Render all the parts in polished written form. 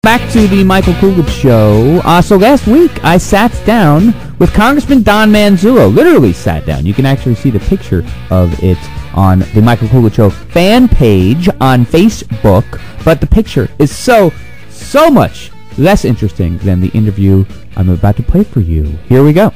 Back to the Michael Koolidge Show. So last week I sat down with Congressman Don Manzullo. Literally sat down. You can actually see the picture of it on the Michael Koolidge Show fan page on Facebook. But the picture is so much less interesting than the interview I'm about to play for you. Here we go.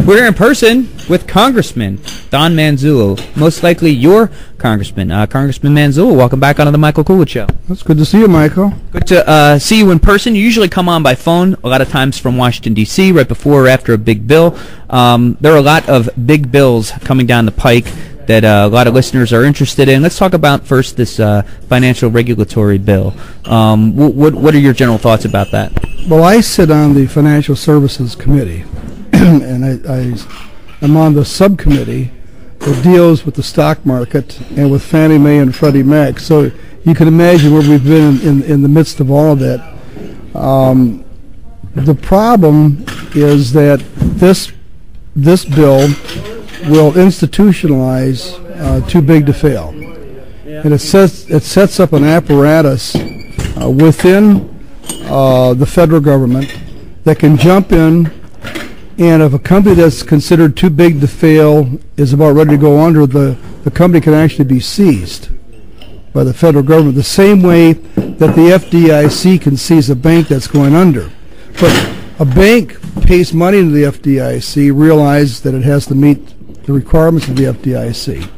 We're here in person with Congressman Don Manzullo, most likely your congressman. Congressman Manzullo, welcome back onto the Michael Koolidge Show. It's good to see you, Michael. Good to see you in person. You usually come on by phone, a lot of times from Washington, D.C., right before or after a big bill. There are a lot of big bills coming down the pike that a lot of listeners are interested in. Let's talk about first this financial regulatory bill. What are your general thoughts about that? Well, I sit on the Financial Services Committee, and I'm on the subcommittee that deals with the stock market and with Fannie Mae and Freddie Mac. So you can imagine where we've been in the midst of all of that. The problem is that this bill will institutionalize too big to fail. And it sets up an apparatus within the federal government that can jump in, and if a company that's considered too big to fail is about ready to go under, the company can actually be seized by the federal government, the same way that the FDIC can seize a bank that's going under. But a bank pays money to the FDIC, realizes that it has to meet the requirements of the FDIC.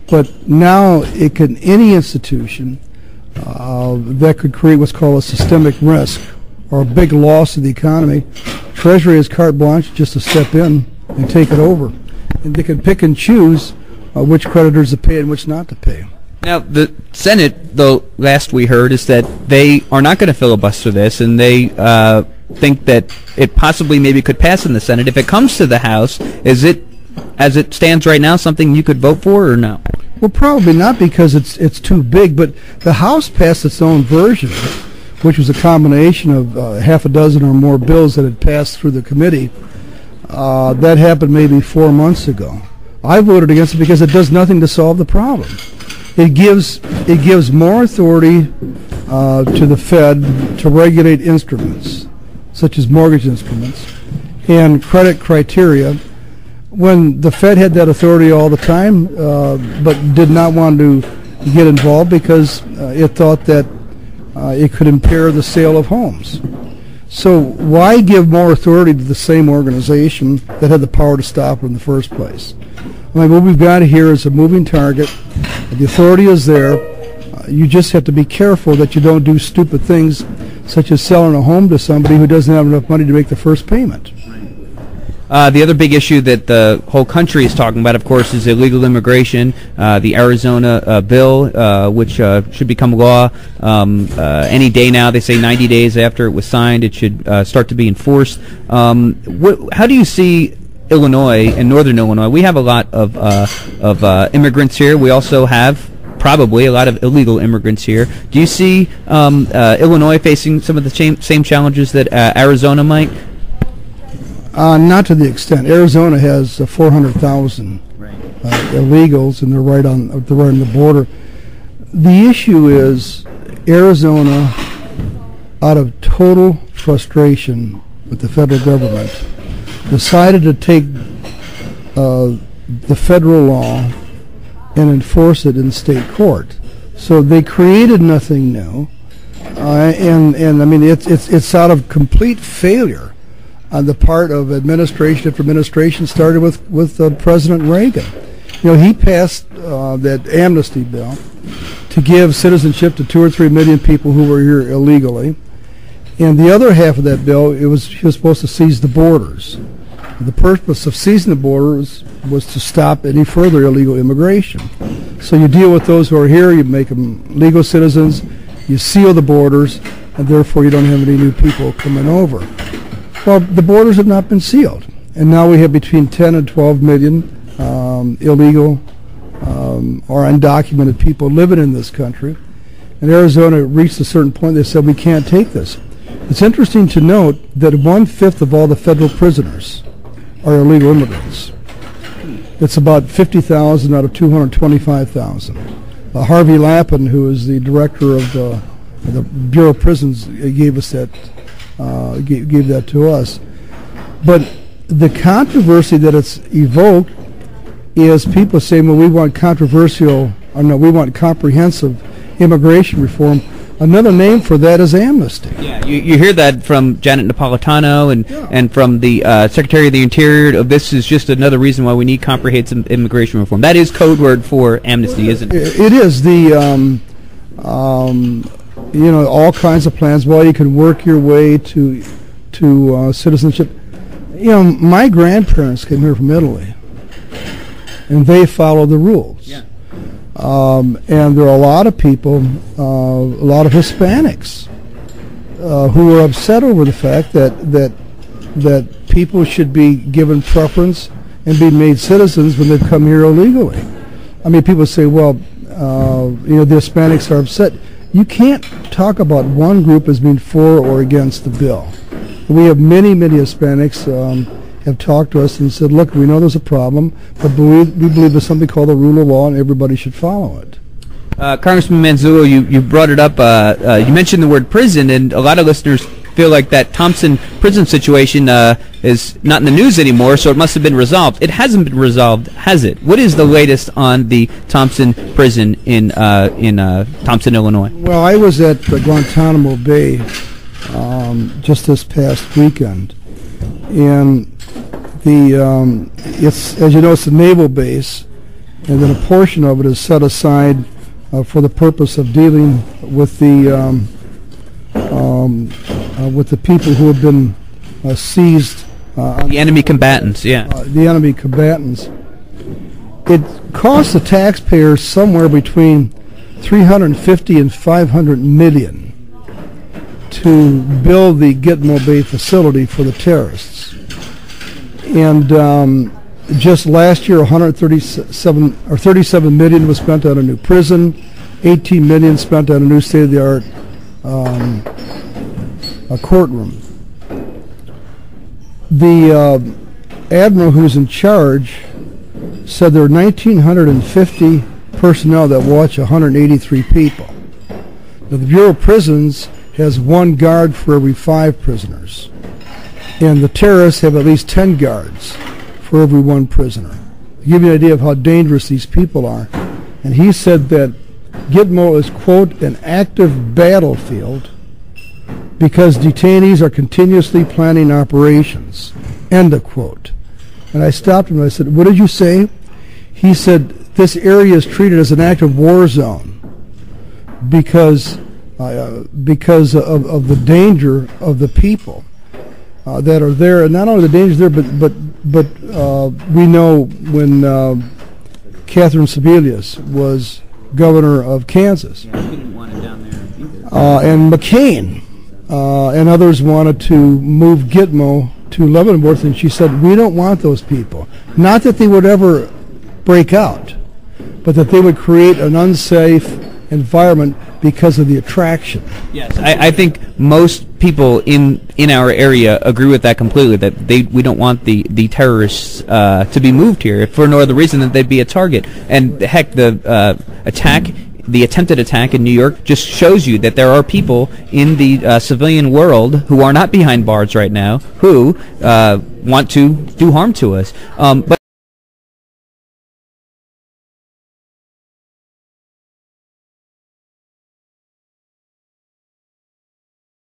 But now it can, any institution that could create what's called a systemic risk or a big loss of the economy, Treasury has carte blanche just to step in and take it over. And they can pick and choose which creditors to pay and which not to pay. Now, the Senate, though, last we heard, is that they are not going to filibuster this, and they think that it possibly maybe could pass in the Senate. If it comes to the House, is it, as it stands right now, something you could vote for or no? Well, probably not, because it's too big, but the House passed its own version, which was a combination of half a dozen or more bills that had passed through the committee. That happened maybe 4 months ago. I voted against it because it does nothing to solve the problem. It gives more authority to the Fed to regulate instruments, such as mortgage instruments, and credit criteria, when the Fed had that authority all the time, but did not want to get involved because it thought that it could impair the sale of homes. So why give more authority to the same organization that had the power to stop it in the first place? I mean, what we've got here is a moving target. The authority is there. You just have to be careful that you don't do stupid things, such as selling a home to somebody who doesn't have enough money to make the first payment. The other big issue that the whole country is talking about, of course, is illegal immigration. The Arizona bill, which should become law any day now. They say 90 days after it was signed, it should start to be enforced. How do you see Illinois and Northern Illinois? We have a lot of immigrants here. We also have probably a lot of illegal immigrants here. Do you see Illinois facing some of the same challenges that Arizona might? Not to the extent. Arizona has 400,000 illegals, and they're right on the border. The issue is Arizona, out of total frustration with the federal government, decided to take the federal law and enforce it in state court. So they created nothing new, and I mean it's out of complete failure on the part of administration after administration, started with President Reagan. You know, he passed that amnesty bill to give citizenship to 2 or 3 million people who were here illegally, and the other half of that bill, he was supposed to seize the borders. The purpose of seizing the borders was to stop any further illegal immigration. So you deal with those who are here, you make them legal citizens, you seal the borders, and therefore you don't have any new people coming over. Well, the borders have not been sealed, and now we have between 10 and 12 million illegal or undocumented people living in this country. And Arizona reached a certain point, they said, we can't take this. It's interesting to note that 1/5 of all the federal prisoners are illegal immigrants. It's about 50,000 out of 225,000. Harvey Lappin, who is the director of The Bureau of Prisons gave us that, gave that to us. But the controversy that it's evoked is people saying, well, we want we want comprehensive immigration reform. Another name for that is amnesty. Yeah, you hear that from Janet Napolitano and from the Secretary of the Interior. This is just another reason why we need comprehensive immigration reform. That is code word for amnesty, isn't it? It is. The all kinds of plans. Well, you can work your way to citizenship. My grandparents came here from Italy, and they follow the rules. Yeah. And there are a lot of people, a lot of Hispanics, who are upset over the fact that people should be given preference and be made citizens when they've come here illegally. I mean, people say, well, the Hispanics are upset. You can't talk about one group as being for or against the bill. We have many Hispanics have talked to us and said, look, we know there's a problem, but we believe there's something called the rule of law and everybody should follow it. Congressman Manzullo, you brought it up. You mentioned the word prison, and a lot of listeners feel like that Thompson prison situation is not in the news anymore, so it must have been resolved. It hasn't been resolved, has it? What is the latest on the Thompson prison in Thompson, Illinois? Well, I was at Guantanamo Bay just this past weekend, and it's, as you know, it's a naval base, and then a portion of it is set aside for the purpose of dealing with the people who have been seized. The enemy combatants, yeah. The enemy combatants. It costs the taxpayers somewhere between $350 and $500 million to build the Gitmo Bay facility for the terrorists. And just last year, 37 million was spent on a new prison, 18 million spent on a new state-of-the-art courtroom. The admiral who's in charge said there are 1,950 personnel that watch 183 people. Now, the Bureau of Prisons has one guard for every 5 prisoners, and the terrorists have at least 10 guards for every 1 prisoner. To give you an idea of how dangerous these people are. And he said that Gitmo is, quote, an active battlefield because detainees are continuously planning operations, end of quote. And I stopped him and I said, what did you say? He said, this area is treated as an active war zone because of the danger of the people that are there. And not only the danger there, but we know when Catherine Sebelius was governor of Kansas, Didn't want it down there either. and McCain and others wanted to move Gitmo to Leavenworth, and she said, we don't want those people. Not that they would ever break out, but that they would create an unsafe environment because of the attraction. Yes, I think most people in our area agree with that completely, that we don't want the terrorists to be moved here for no other reason than they'd be a target. And heck, the attempted attack in New York just shows you that there are people in the civilian world who are not behind bars right now who want to do harm to us. But